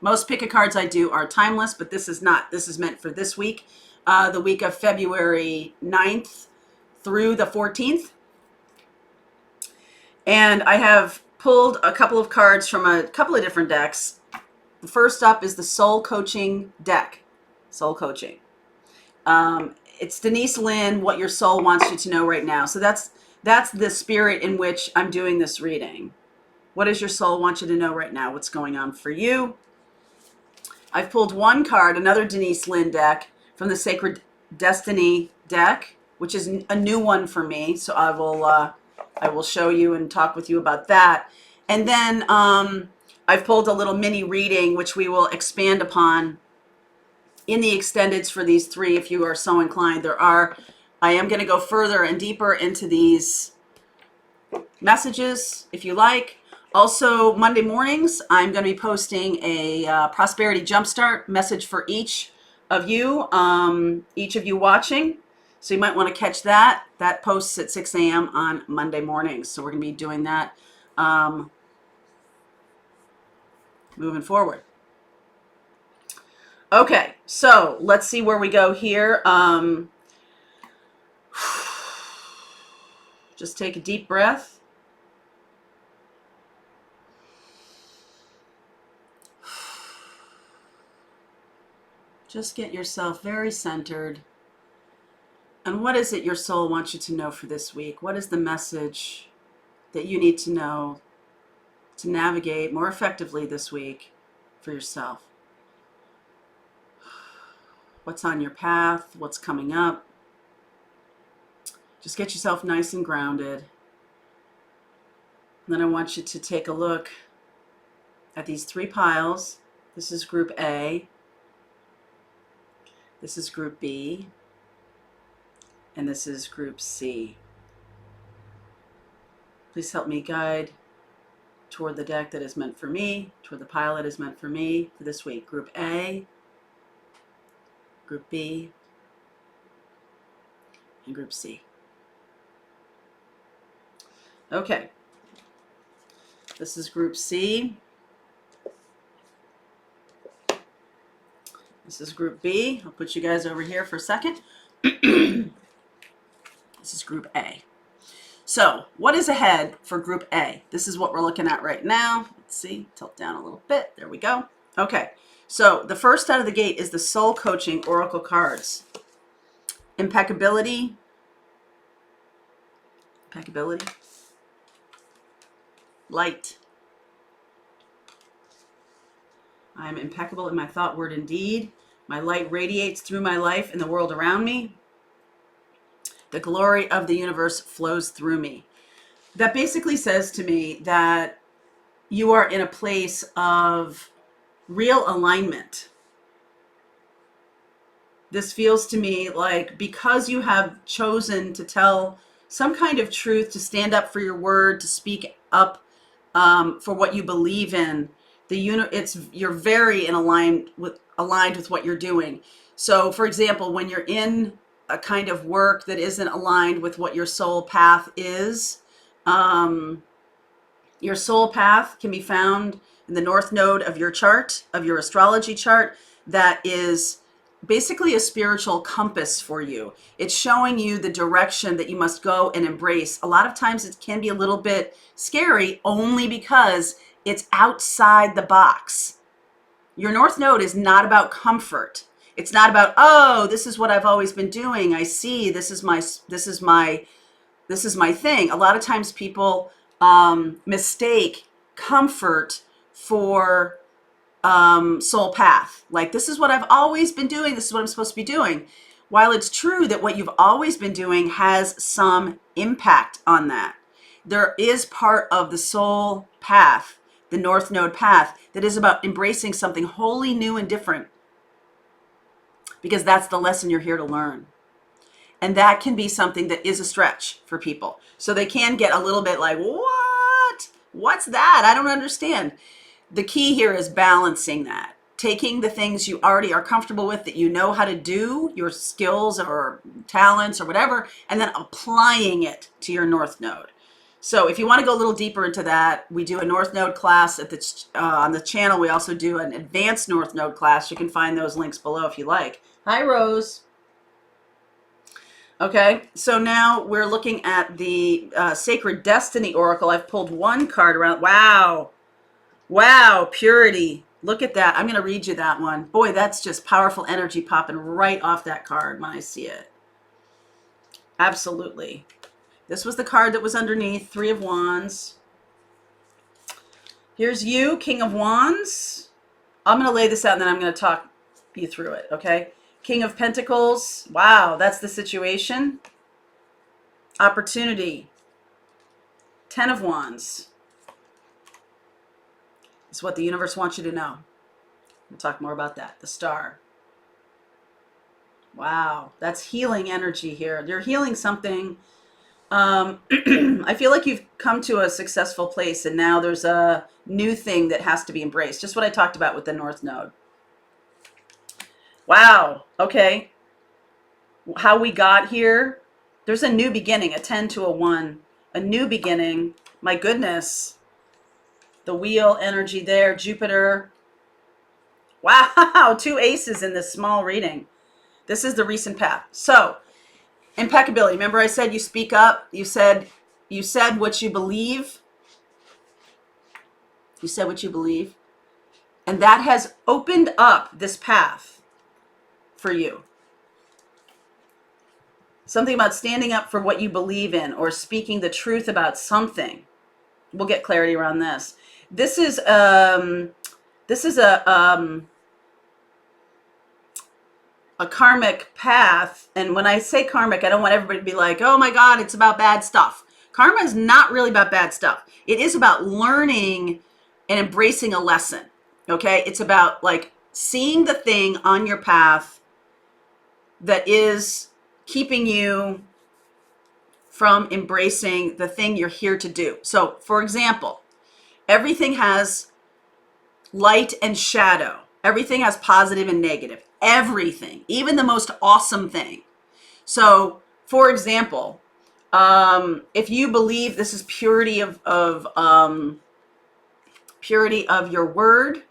Most pick a cards I do are timeless, but this is not. This is meant for this week, the week of February 9th through the 14th. And I have pulled a couple of cards from a couple of different decks. The first up is the Soul Coaching deck. Soul Coaching. It's Denise Linn, What Your Soul Wants You to Know Right Now. So that's the spirit in which I'm doing this reading. What does your soul want you to know right now? What's going on for you? I've pulled one card, another Denise Linn deck from the Sacred Destiny deck, which is a new one for me. So I will show you and talk with you about that. And then I've pulled a little mini reading, which we will expand upon in the extendeds for these three, if you are so inclined. I am going to go further and deeper into these messages, if you like. Also, Monday mornings, I'm going to be posting a Prosperity Jumpstart message for each of you watching. So you might want to catch that. That posts at 6 a.m. on Monday mornings. So we're going to be doing that moving forward. Okay, so let's see where we go here. Just take a deep breath. Just get yourself very centered. And what is it your soul wants you to know for this week? What is the message that you need to know to navigate more effectively this week for yourself? What's on your path? What's coming up? Just get yourself nice and grounded. And then I want you to take a look at these three piles. This is Group A. This is Group B. And this is Group C. Please help me guide toward the deck that is meant for me, toward the pile that is meant for me for this week. Group A, Group B, and Group C. Okay. This is Group C. This is Group B. I'll put you guys over here for a second. This is Group A. So what is ahead for Group A? This is what we're looking at right now. Let's see, tilt down a little bit. There we go. Okay, so the first out of the gate is the Soul Coaching Oracle cards. Impeccability. Impeccability. Light. I am impeccable in my thought, word, and deed. My light radiates through my life and the world around me. The glory of the universe flows through me. That basically says to me that you are in a place of real alignment. This feels to me like because you have chosen to tell some kind of truth, to stand up for your word, to speak up for what you believe in, you're very aligned with what you're doing. So, for example, when you're in a kind of work that isn't aligned with what your soul path is, your soul path can be found in the north node of your chart, of your astrology chart. That is basically a spiritual compass for you. It's showing you the direction that you must go and embrace. A lot of times it can be a little bit scary only because it's outside the box. Your north node is not about comfort. It's not about, oh, this is what I've always been doing. I see, this is my thing. A lot of times people mistake comfort for soul path. Like, this is what I've always been doing. This is what I'm supposed to be doing. While it's true that what you've always been doing has some impact on that, there is part of the soul path, the north node path, that is about embracing something wholly new and different, because that's the lesson you're here to learn. And that can be something that is a stretch for people. So they can get a little bit like, what? What's that? I don't understand. The key here is balancing that. Taking the things you already are comfortable with, that you know how to do, your skills or talents or whatever, and then applying it to your north node. So if you want to go a little deeper into that, we do a North Node class at on the channel. We also do an advanced North Node class. You can find those links below if you like. Hi, Rose. Okay, so now we're looking at the Sacred Destiny Oracle. I've pulled one card around. Wow. Wow, purity. Look at that. I'm going to read you that one. Boy, that's just powerful energy popping right off that card when I see it. Absolutely. This was the card that was underneath, Three of Wands. Here's you, King of Wands. I'm going to lay this out and then I'm going to talk you through it, okay? King of Pentacles. Wow, that's the situation. Opportunity. Ten of Wands. It's what the universe wants you to know. We'll talk more about that. The Star. Wow, that's healing energy here. You're healing something. I feel like you've come to a successful place and now there's a new thing that has to be embraced. Just what I talked about with the North Node. Wow, okay. How we got here. There's a new beginning, a 10 to a 1. A new beginning. My goodness. The wheel energy there, Jupiter. Wow, 2 aces in this small reading. This is the recent path. So, impeccability. Remember I said you speak up. You said what you believe. You said what you believe. And that has opened up this path for you. Something about standing up for what you believe in or speaking the truth about something. We'll get clarity around this. This is a karmic path. And when I say karmic, I don't want everybody to be like, oh my God, it's about bad stuff. Karma is not really about bad stuff. It is about learning and embracing a lesson. Okay. It's about like seeing the thing on your path that is keeping you from embracing the thing you're here to do. So for example, everything has light and shadow. Everything has positive and negative. Everything, even the most awesome thing. So, for example, if you believe this is purity of your word,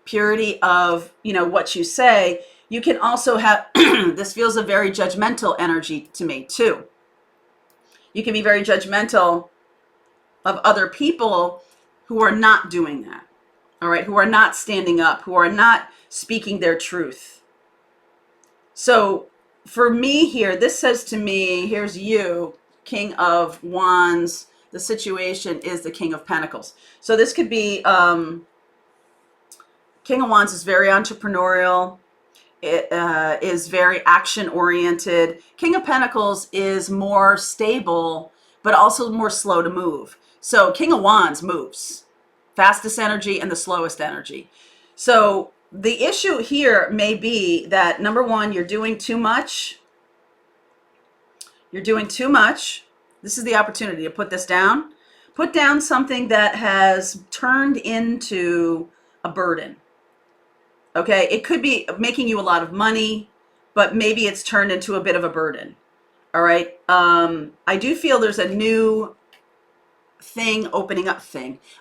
purity of what you say, you can also have. This feels a very judgmental energy to me too. You can be very judgmental of other people who are not doing that. All right, who are not standing up, who are not speaking their truth. So for me here, this says to me, here's you, King of Wands. The situation is the King of Pentacles. So this could be, King of Wands is very entrepreneurial. It is very action oriented. King of Pentacles is more stable, but also more slow to move. So King of Wands moves. Fastest energy and the slowest energy. So the issue here may be that number one, you're doing too much. You're doing too much. This is the opportunity to put this down. Put down something that has turned into a burden. Okay, it could be making you a lot of money, but maybe it's turned into a bit of a burden. All right. I do feel there's a new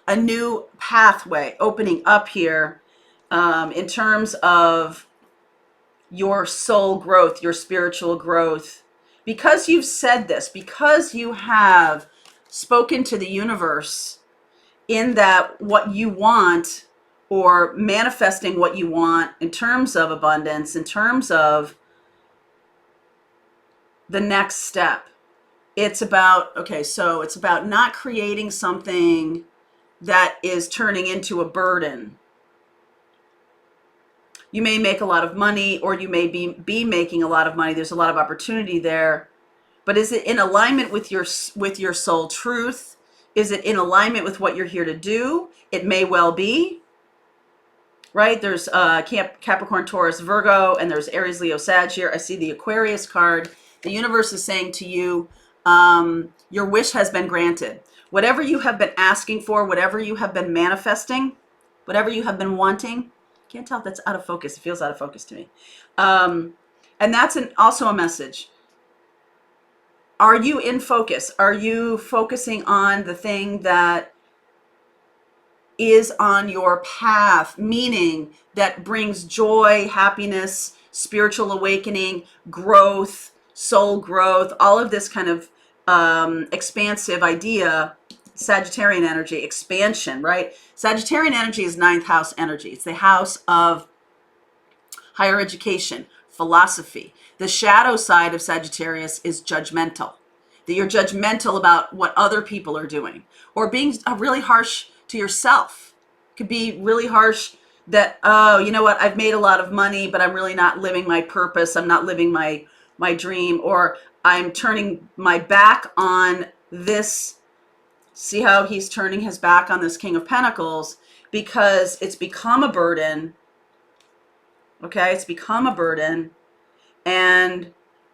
a new pathway opening up here in terms of your soul growth, your spiritual growth. Because you've said this, because you have spoken to the universe in that what you want or manifesting what you want in terms of abundance, in terms of the next step. It's about, so it's about not creating something that is turning into a burden. You may make a lot of money or you may be making a lot of money. There's a lot of opportunity there. But is it in alignment with your soul truth? Is it in alignment with what you're here to do? It may well be. Right? There's Capricorn, Taurus, Virgo, and there's Aries, Leo, Sag here. I see the Aquarius card. The universe is saying to you, your wish has been granted. Whatever you have been asking for, whatever you have been manifesting, whatever you have been wanting, can't tell if that's out of focus. It feels out of focus to me. And that's also a message. are you in focus? Are you focusing on the thing that is on your path, meaning that brings joy, happiness, spiritual awakening, growth, soul growth, all of this kind of expansive idea, Sagittarian energy, expansion, right? Sagittarian energy is ninth house energy. It's the house of higher education, philosophy. The shadow side of Sagittarius is judgmental. That you're judgmental about what other people are doing, or being really harsh to yourself. It could be really harsh that, oh, you know what, I've made a lot of money, but I'm really not living my purpose. I'm not living my dream, or I'm turning my back on this. See how he's turning his back on this King of Pentacles because it's become a burden. Okay, it's become a burden, and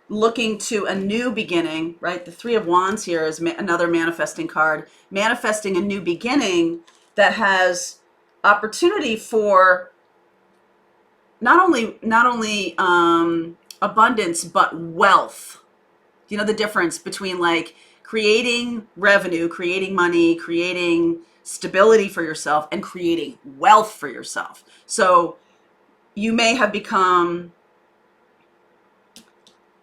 looking to a new beginning, right? The Three of Wands here is another manifesting card, manifesting a new beginning that has opportunity for not only abundance, but wealth. You know the difference between like creating revenue, creating money, creating stability for yourself, and creating wealth for yourself. So you may have become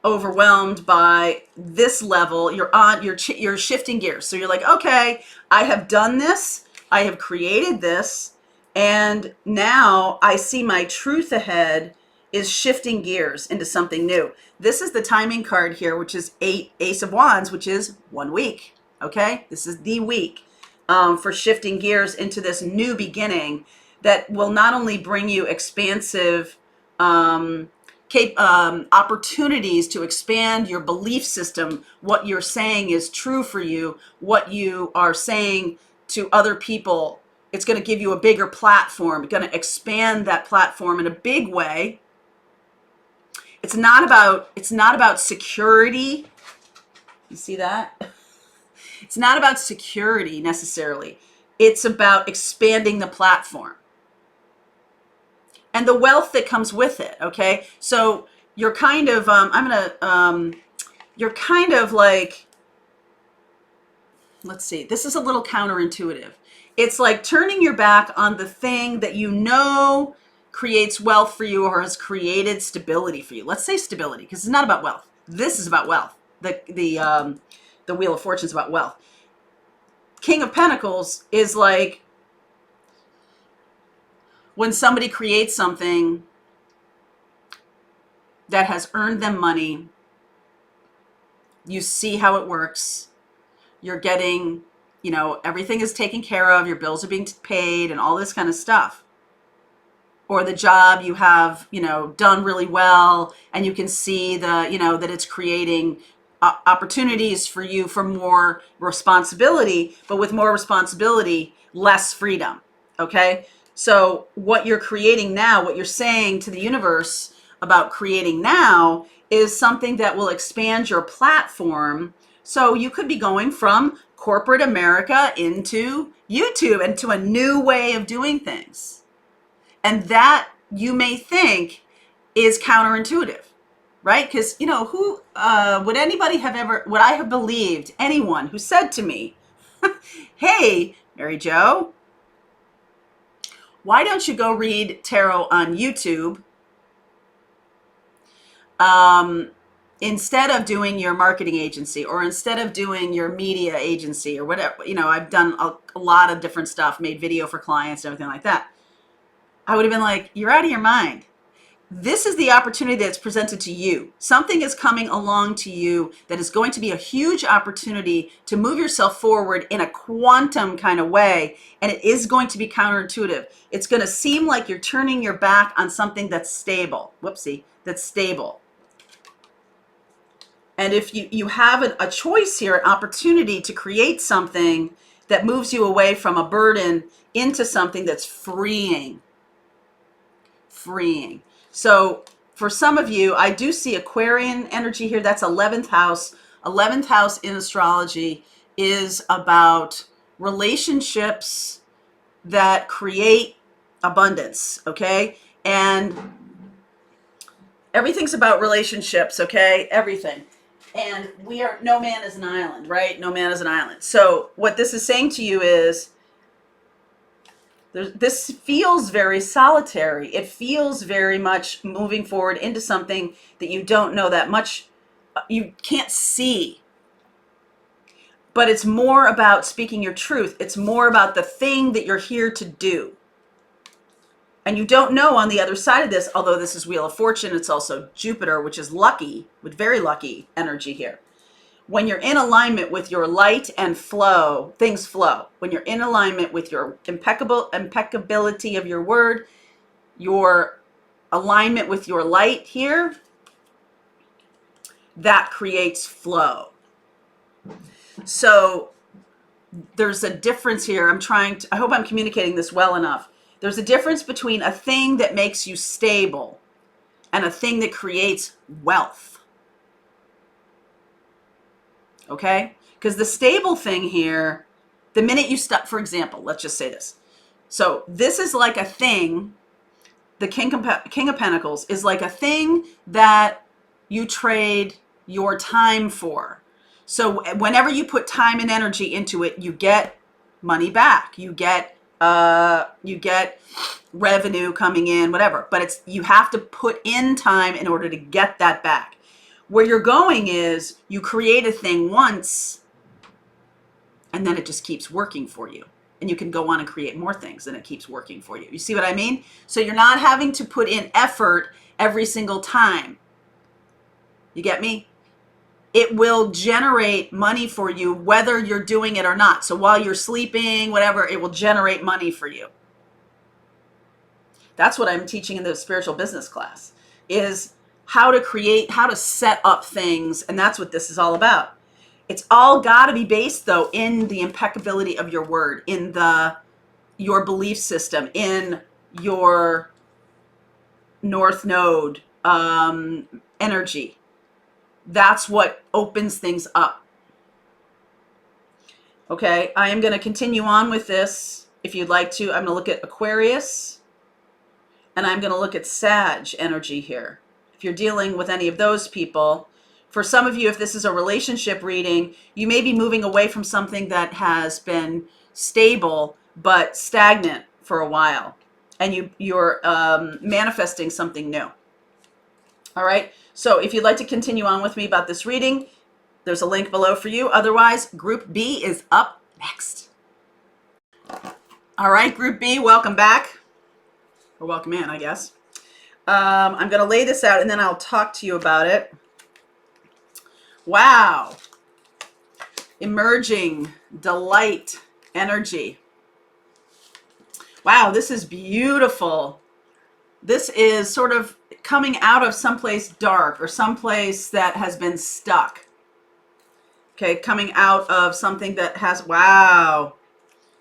overwhelmed by this level. You're shifting gears. So you're like, okay, I have done this. I have created this. And now I see my truth ahead is shifting gears into something new. This is the timing card here, which is Ace of Wands, which is 1 week. Okay. This is the week for shifting gears into this new beginning that will not only bring you expansive opportunities to expand your belief system, what you're saying is true for you, what you are saying to other people. It's going to give you a bigger platform. It's going to expand that platform in a big way. It's not about security. You see that? It's not about security necessarily. It's about expanding the platform and the wealth that comes with it. Okay, so you're kind of you're kind of like, let's see, this is a little counterintuitive. It's like turning your back on the thing that you know creates wealth for you or has created stability for you. Let's say stability, because it's not about wealth. This is about wealth. The Wheel of Fortune is about wealth. King of Pentacles is like when somebody creates something that has earned them money. You see how it works. You're getting, everything is taken care of. Your bills are being paid and all this kind of stuff. Or the job you have, done really well, and you can see that it's creating opportunities for you for more responsibility, but with more responsibility, less freedom. Okay. So what you're creating now, what you're saying to the universe about creating now is something that will expand your platform. So you could be going from corporate America into YouTube, into a new way of doing things. And that you may think is counterintuitive, right? Because, who would anybody have ever, would I have believed anyone who said to me, hey, Mary Jo, why don't you go read tarot on YouTube instead of doing your marketing agency, or instead of doing your media agency, or whatever? I've done a lot of different stuff, made video for clients and everything like that. I would have been like, you're out of your mind. This is the opportunity that's presented to you. Something is coming along to you that is going to be a huge opportunity to move yourself forward in a quantum kind of way. And it is going to be counterintuitive. It's going to seem like you're turning your back on something that's stable. Whoopsie, that's stable. And if you have a choice here, an opportunity to create something that moves you away from a burden into something that's freeing. So for some of you, I do see Aquarian energy here. That's 11th house. 11th house in astrology is about relationships that create abundance, okay? And everything's about relationships, okay? Everything. And no man is an island, right? No man is an island. So what this is saying to you is, this feels very solitary. It feels very much moving forward into something that you don't know that much, you can't see. But it's more about speaking your truth. It's more about the thing that you're here to do. And you don't know on the other side of this, although this is Wheel of Fortune, it's also Jupiter, which is lucky, with very lucky energy here. When you're in alignment with your light and flow, things flow. When you're in alignment with your impeccability of your word, your alignment with your light here, that creates flow. So there's a difference here. I hope I'm communicating this well enough. There's a difference between a thing that makes you stable and a thing that creates wealth. Okay? Because the stable thing here, the minute you stop, for example, let's just say this. So this is like a thing, the King of Pentacles is like a thing that you trade your time for. So whenever you put time and energy into it, you get money back. You get revenue coming in, whatever. But you have to put in time in order to get that back. Where you're going is you create a thing once, and then it just keeps working for you. And you can go on and create more things, and it keeps working for you. You see what I mean? So you're not having to put in effort every single time. You get me? It will generate money for you whether you're doing it or not. So while you're sleeping, whatever, it will generate money for you. That's what I'm teaching in the spiritual business class, is how to set up things. And that's what this is all about. It's all got to be based, though, in the impeccability of your word, in your belief system, in your North Node energy. That's what opens things up. Okay, I am going to continue on with this. If you'd like to, I'm going to look at Aquarius, and I'm going to look at Sag energy here. If you're dealing with any of those people, for some of you, if this is a relationship reading, you may be moving away from something that has been stable but stagnant for a while, and you're manifesting something new. All right, so if you'd like to continue on with me about this reading, there's a link below for you. Otherwise, Group B is up next. All right, Group B, welcome back. Or welcome in, I guess. I'm going to lay this out, and then I'll talk to you about it. Wow. Emerging delight energy. Wow, this is beautiful. This is sort of coming out of someplace dark or someplace that has been stuck. Okay, coming out of something that has, wow,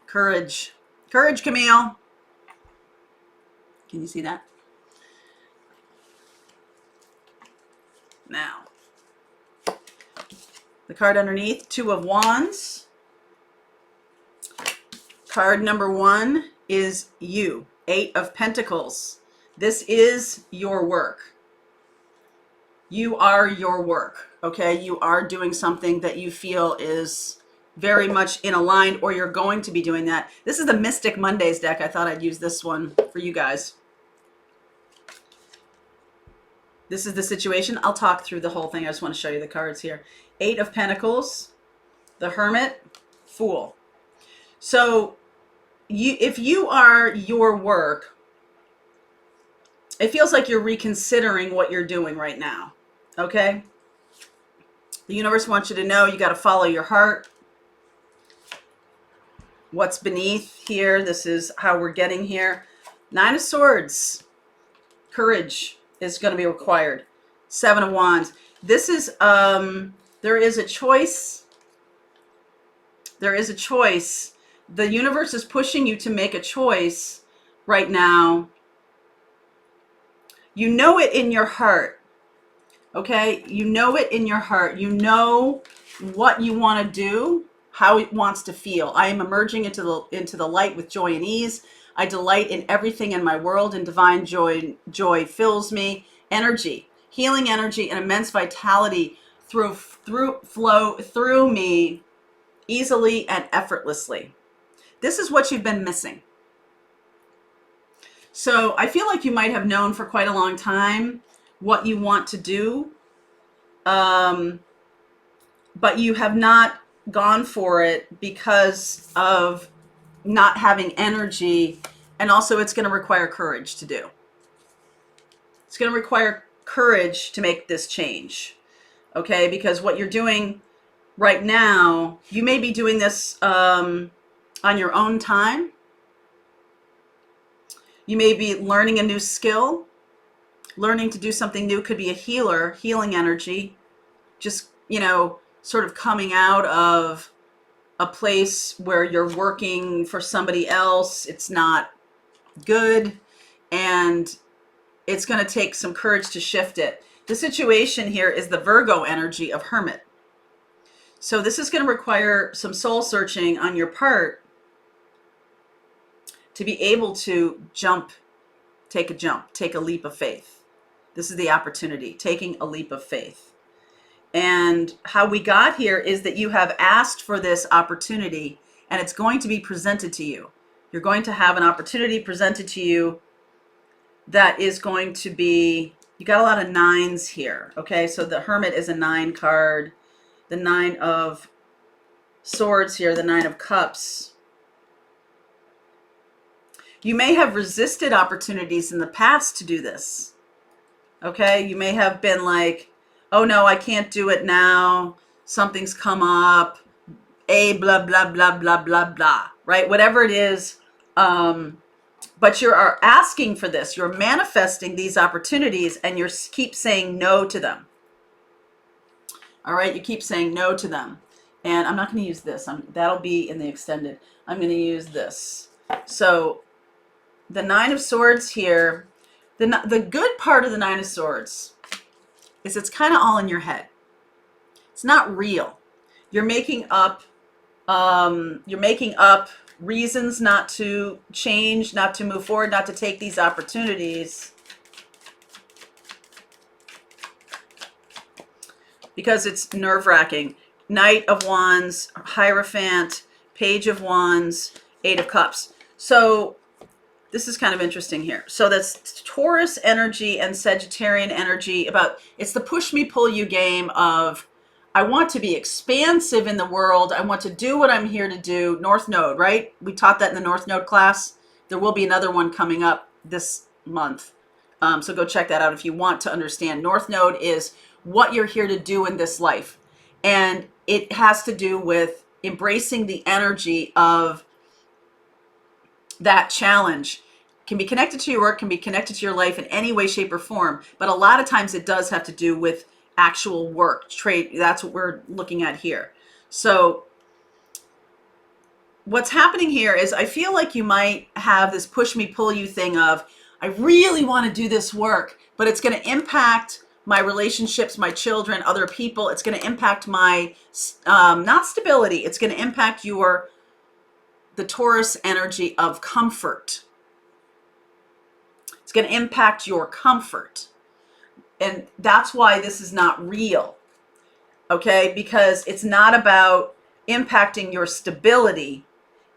courage. Courage, Camille. Can you see that? Now, the card underneath, Two of Wands. Card number 1 is you, Eight of Pentacles. This is your work. You are your work, okay? You are doing something that you feel is very much in aligned, or you're going to be doing that. This is the Mystic Mondays deck. I thought I'd use this one for you guys. This is the situation. I'll talk through the whole thing. I just want to show you the cards here. Eight of Pentacles, the Hermit, Fool. So if you are your work, it feels like you're reconsidering what you're doing right now, okay? The universe wants you to know you got to follow your heart. What's beneath here, this is how we're getting here. Nine of Swords, courage is going to be required. Seven of Wands. This is, there is a choice. There is a choice. The universe is pushing you to make a choice right now. You know it in your heart, okay? You know it in your heart. You know what you want to do, how it wants to feel. I am emerging into the light with joy and ease. I delight in everything in my world, and divine joy fills me. Energy, healing energy, and immense vitality flow through me easily and effortlessly. This is what you've been missing. So I feel like you might have known for quite a long time what you want to do, but you have not gone for it because of not having energy, and also it's going to require courage to do. It's going to require courage to make this change, okay? Because what you're doing right now, you may be doing this on your own time. You may be learning a new skill. Learning to do something new could be a healing energy, just, sort of coming out of a place where you're working for somebody else. It's not good, and it's going to take some courage to shift it. The situation here is the Virgo energy of Hermit. So this is going to require some soul searching on your part to be able to take a leap of faith. This is the opportunity, taking a leap of faith. And how we got here is that you have asked for this opportunity, and it's going to be presented to you. You're going to have an opportunity presented to you that is going to be, you got a lot of nines here, okay? So the Hermit is a 9 card. The 9 of Swords here, the 9 of Cups. You may have resisted opportunities in the past to do this, okay? You may have been like, oh no, I can't do it now. Something's come up. Blah, blah, blah, blah, blah, blah, right? Whatever it is, but you are asking for this. You're manifesting these opportunities, and you keep saying no to them. All right, you keep saying no to them. And I'm not going to use this. That'll be in the extended. I'm going to use this. So the 9 of Swords here, the good part of the 9 of Swords is it's kind of all in your head. It's not real. You're making up reasons not to change, not to move forward, not to take these opportunities, because it's nerve-wracking. Knight of Wands, Hierophant, Page of Wands, 8 of Cups. So this is kind of interesting here. So that's Taurus energy and Sagittarian energy. It's the push me, pull you game of, I want to be expansive in the world. I want to do what I'm here to do. North Node, right? We taught that in the North Node class. There will be another one coming up this month. So go check that out if you want to understand. North Node is what you're here to do in this life. And it has to do with embracing the energy of that challenge. Can be connected to your work, can be connected to your life in any way, shape, or form. But a lot of times it does have to do with actual work, trade. That's what we're looking at here. So what's happening here is I feel like you might have this push me, pull you thing of, I really want to do this work, but it's going to impact my relationships, my children, other people. It's going to impact my, not stability. It's going to impact the Taurus energy of comfort. It's going to impact your comfort. And that's why this is not real, okay? Because it's not about impacting your stability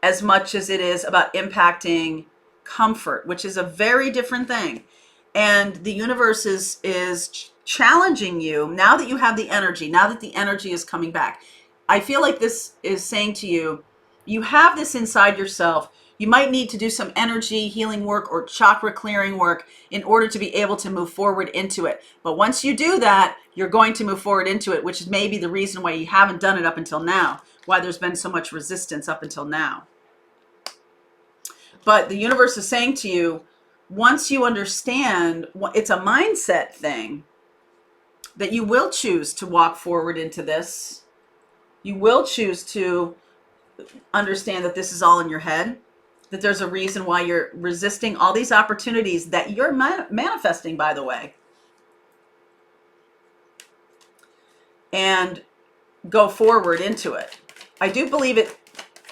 as much as it is about impacting comfort, which is a very different thing. And the universe is challenging you now that you have the energy, now that the energy is coming back. I feel like this is saying to you, you have this inside yourself. You might need to do some energy healing work or chakra clearing work in order to be able to move forward into it. But once you do that, you're going to move forward into it, which is maybe the reason why you haven't done it up until now, why there's been so much resistance up until now. But the universe is saying to you, once you understand, it's a mindset thing, that you will choose to walk forward into this. You will choose to understand that this is all in your head, that there's a reason why you're resisting all these opportunities that you're manifesting, by the way. And go forward into it. I do believe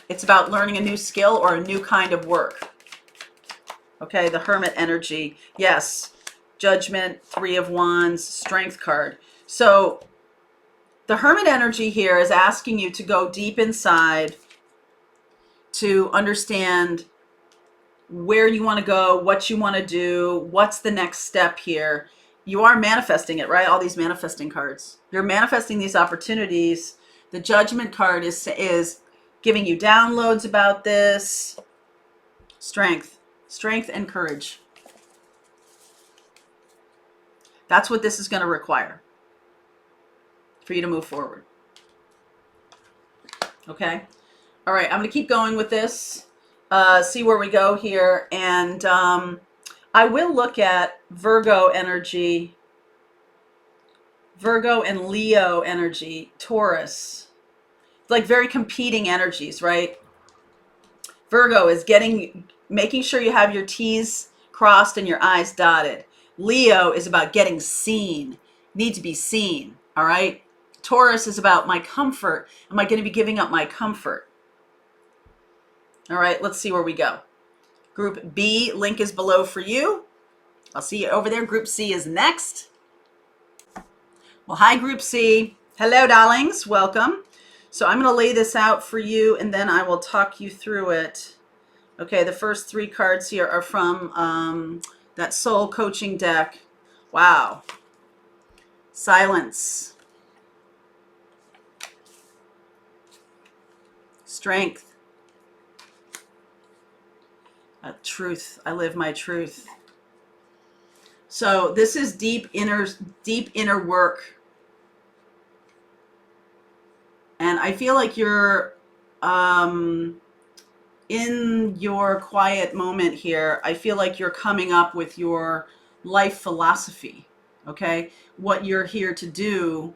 it's about learning a new skill or a new kind of work. Okay, the Hermit energy. Yes, Judgment, 3 of Wands, Strength card. So The Hermit energy here is asking you to go deep inside to understand where you want to go, what you want to do, what's the next step here. You are manifesting it, right? All these manifesting cards. You're manifesting these opportunities. The Judgment card is giving you downloads about this. Strength and courage. That's what this is going to require for you to move forward. Okay? All right, I'm going to keep going with this, see where we go here. And I will look at Virgo energy, Virgo and Leo energy, Taurus. Like very competing energies, right? Virgo is making sure you have your T's crossed and your I's dotted. Leo is about getting seen, need to be seen, all right? Taurus is about my comfort. Am I going to be giving up my comfort? All right, let's see where we go. Group B, link is below for you. I'll see you over there. Group C is next. Well, hi, Group C. Hello, darlings. Welcome. So I'm going to lay this out for you, and then I will talk you through it. Okay, the first 3 cards here are from that soul coaching deck. Wow. Silence. Strength. Truth. I live my truth. So this is deep inner work. And I feel like you're in your quiet moment here. I feel like you're coming up with your life philosophy, okay? What you're here to do,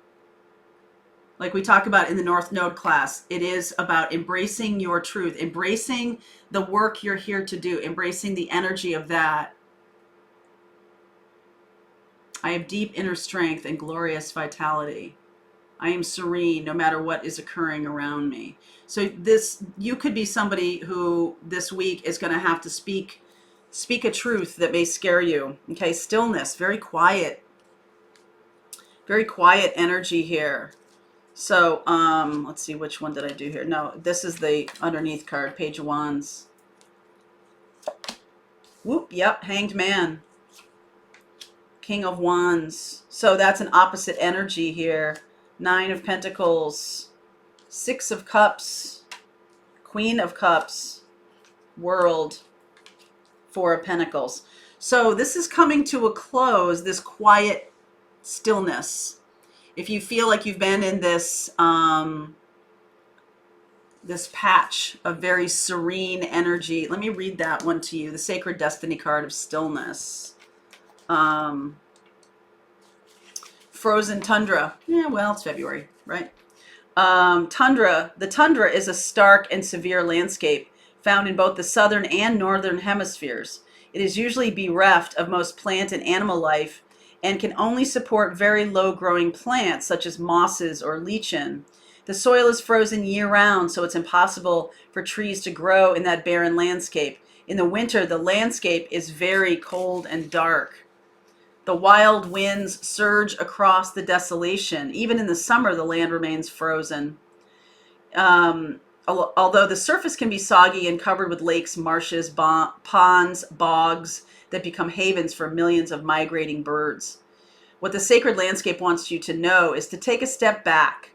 like we talk about in the North Node class, it is about embracing your truth, embracing the work you're here to do, embracing the energy of that. I have deep inner strength and glorious vitality. I am serene no matter what is occurring around me. So you could be somebody who this week is going to have to speak a truth that may scare you. Okay, stillness, very quiet energy here. So let's see, which one did I do here? No, this is the underneath card, Page of Wands. Whoop, yep, Hanged Man. King of Wands. So that's an opposite energy here. 9 of Pentacles, 6 of Cups, Queen of Cups, World, 4 of Pentacles. So this is coming to a close, this quiet stillness. If you feel like you've been in this this patch of very serene energy, let me read that one to you. The Sacred Destiny card of stillness. Frozen tundra. Yeah, well, it's February, right? Tundra. The tundra is a stark and severe landscape found in both the southern and northern hemispheres. It is usually bereft of most plant and animal life and can only support very low-growing plants such as mosses or lichen. The soil is frozen year-round, so it's impossible for trees to grow in that barren landscape. In the winter, the landscape is very cold and dark. The wild winds surge across the desolation. Even in the summer, the land remains frozen. Although the surface can be soggy and covered with lakes, marshes, ponds, bogs that become havens for millions of migrating birds. What the sacred landscape wants you to know is to take a step back.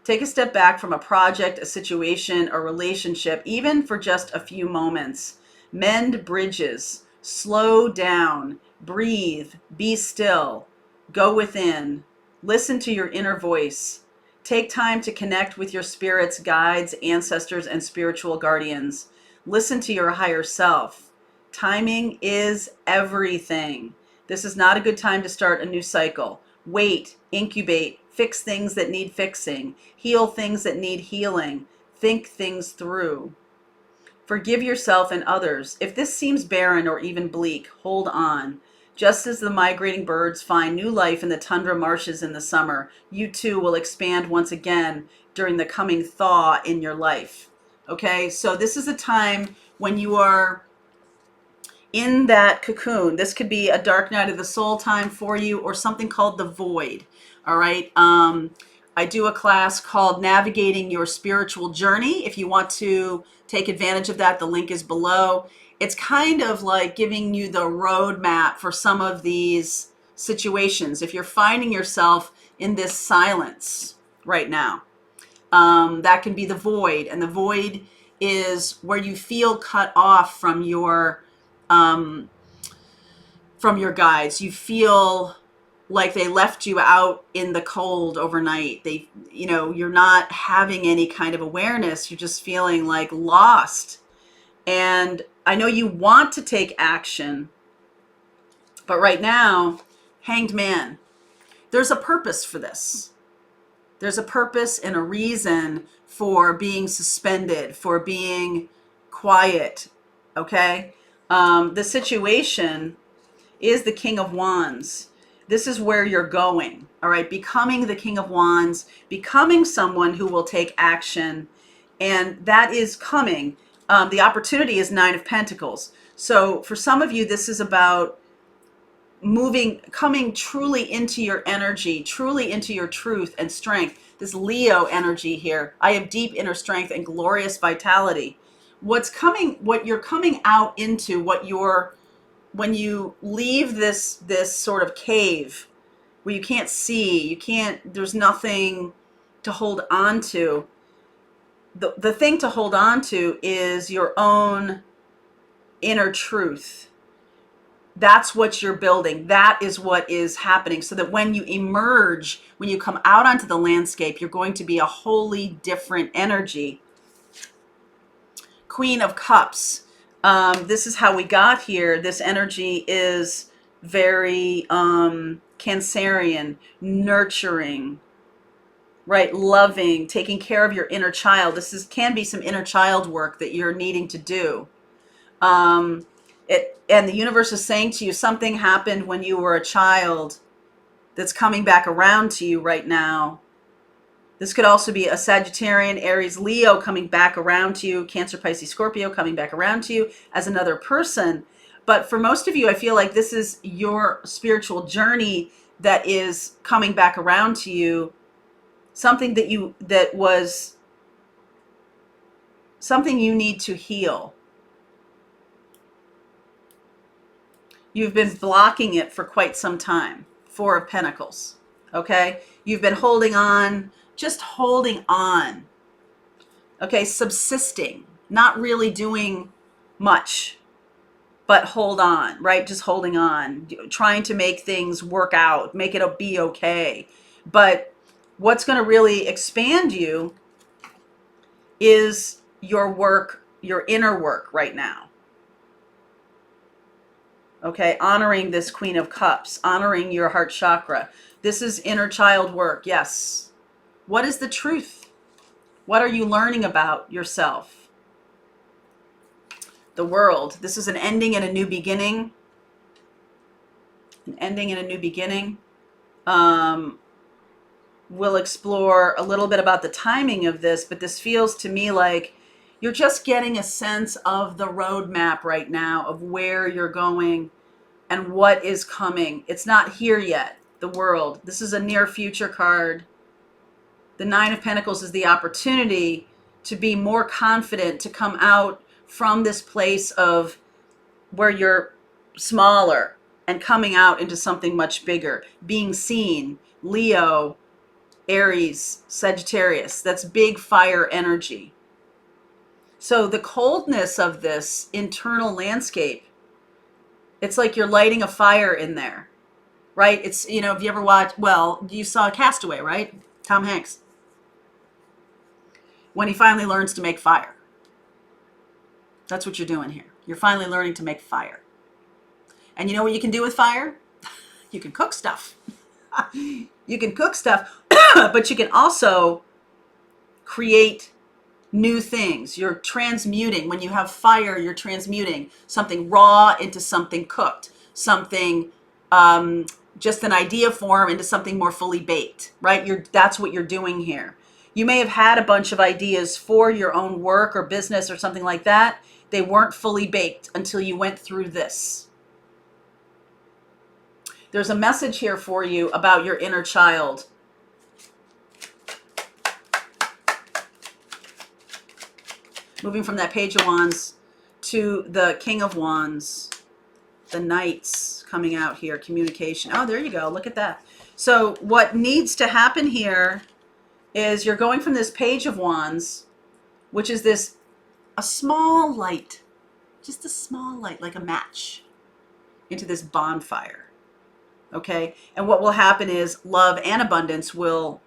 Take a step back from a project, a situation, a relationship, even for just a few moments. Mend bridges. Slow down. Breathe, be still, go within, listen to your inner voice. Take time to connect with your spirits, guides, ancestors, and spiritual guardians. Listen to your higher self. Timing is everything. This is not a good time to start a new cycle. Wait, incubate, fix things that need fixing, heal things that need healing, think things through. Forgive yourself and others. If this seems barren or even bleak, hold on. Just as the migrating birds find new life in the tundra marshes in the summer, you too will expand once again during the coming thaw in your life. Okay, so this is a time when you are in that cocoon. This could be a dark night of the soul time for you, or something called the void. All right. I do a class called Navigating Your Spiritual Journey. If you want to take advantage of that, the link is below. It's kind of like giving you the roadmap for some of these situations. If you're finding yourself in this silence right now, that can be the void. And the void is where you feel cut off from your guides. You feel like they left you out in the cold overnight. You're not having any kind of awareness. You're just feeling like lost. And I know you want to take action, but right now, Hanged Man, there's a purpose for this. There's a purpose and a reason for being suspended, for being quiet, okay? The situation is the King of Wands. This is where you're going, all right? Becoming the King of Wands, becoming someone who will take action, and that is coming. The opportunity is Nine of Pentacles. So for some of you, this is about coming truly into your energy, truly into your truth and strength. This Leo energy here. I have deep inner strength and glorious vitality. What you're coming out into, when you leave this sort of cave where you can't see, there's nothing to hold on to. The thing to hold on to is your own inner truth. That's what you're building. That is what is happening. So that when you emerge, when you come out onto the landscape, you're going to be a wholly different energy. Queen of Cups. This is how we got here. This energy is very Cancerian, nurturing, right? Loving, taking care of your inner child. Can be some inner child work that you're needing to do. And the universe is saying to you, something happened when you were a child that's coming back around to you right now. This could also be a Sagittarian, Aries, Leo coming back around to you, Cancer, Pisces, Scorpio coming back around to you as another person. But for most of you, I feel like this is your spiritual journey that is coming back around to you. Something something you need to heal. You've been blocking it for quite some time. Four of Pentacles, okay? You've been holding on, just holding on, okay? Subsisting, not really doing much, but hold on, right? Just holding on, trying to make things work out, make it be okay. But what's going to really expand you is your work, your inner work right now. Okay, honoring this Queen of Cups, honoring your heart chakra. This is inner child work, yes. What is the truth? What are you learning about yourself? The World. This is an ending and a new beginning. An ending and a new beginning. We'll explore a little bit about the timing of this, but this feels to me like you're just getting a sense of the roadmap right now of where you're going and what is coming. It's not here yet, the World. This is a near future card. The Nine of Pentacles is the opportunity to be more confident, to come out from this place of where you're smaller and coming out into something much bigger. Being seen. Leo, Aries, Sagittarius. That's big fire energy. So the coldness of this internal landscape, it's like you're lighting a fire in there, right? It's, if you ever watched, you saw Castaway, right? Tom Hanks. When he finally learns to make fire. That's what you're doing here. You're finally learning to make fire. And you know what you can do with fire? You can cook stuff. You can cook stuff, but you can also create new things. You're transmuting. When you have fire, you're transmuting something raw into something cooked, something just an idea form into something more fully baked, right? That's what you're doing here. You may have had a bunch of ideas for your own work or business or something like that. They weren't fully baked until you went through this. There's a message here for you about your inner child. moving from that Page of Wands to the King of Wands, the Knights coming out here, communication. Oh, there you go. Look at that. So what needs to happen here is you're going from this Page of Wands, which is a small light, just a small light, like a match, into this bonfire. Okay? And what will happen is love and abundance will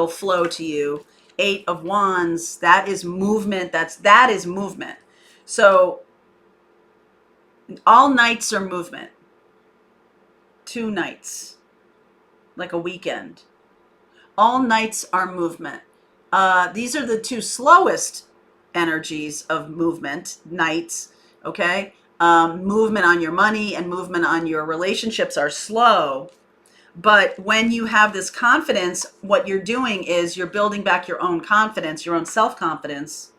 flow to you. 8 of Wands, that is movement. That is movement. So all nights are movement. 2 nights, like a weekend. All nights are movement. These are the 2 slowest energies of movement, nights, okay? Movement on your money and movement on your relationships are slow. But when you have this confidence, what you're doing is you're building back your own confidence, your own self-confidence,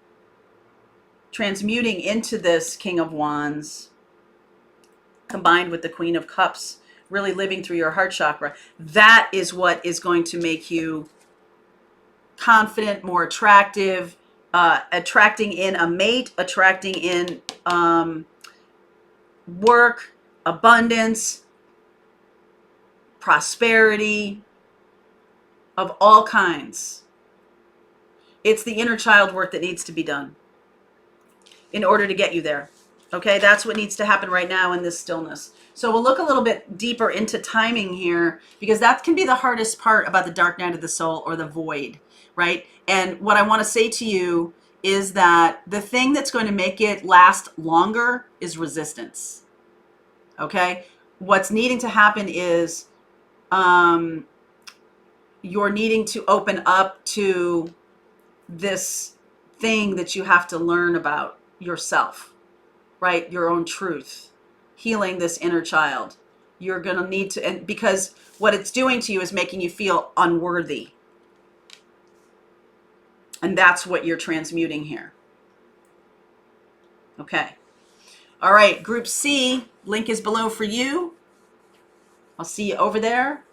transmuting into this King of Wands, combined with the Queen of Cups, really living through your heart chakra. That is what is going to make you confident, more attractive, attracting in a mate, attracting in work, abundance, prosperity of all kinds. It's the inner child work that needs to be done in order to get you there. Okay, that's what needs to happen right now in this stillness. So we'll look a little bit deeper into timing here, because that can be the hardest part about the dark night of the soul, or the void, right? And what I want to say to you is that the thing that's going to make it last longer is resistance. Okay, what's needing to happen is you're needing to open up to this thing that you have to learn about yourself, right? Your own truth, healing this inner child. You're going to need to, and because what it's doing to you is making you feel unworthy. And that's what you're transmuting here. Okay. All right, Group C, link is below for you. I'll see you over there.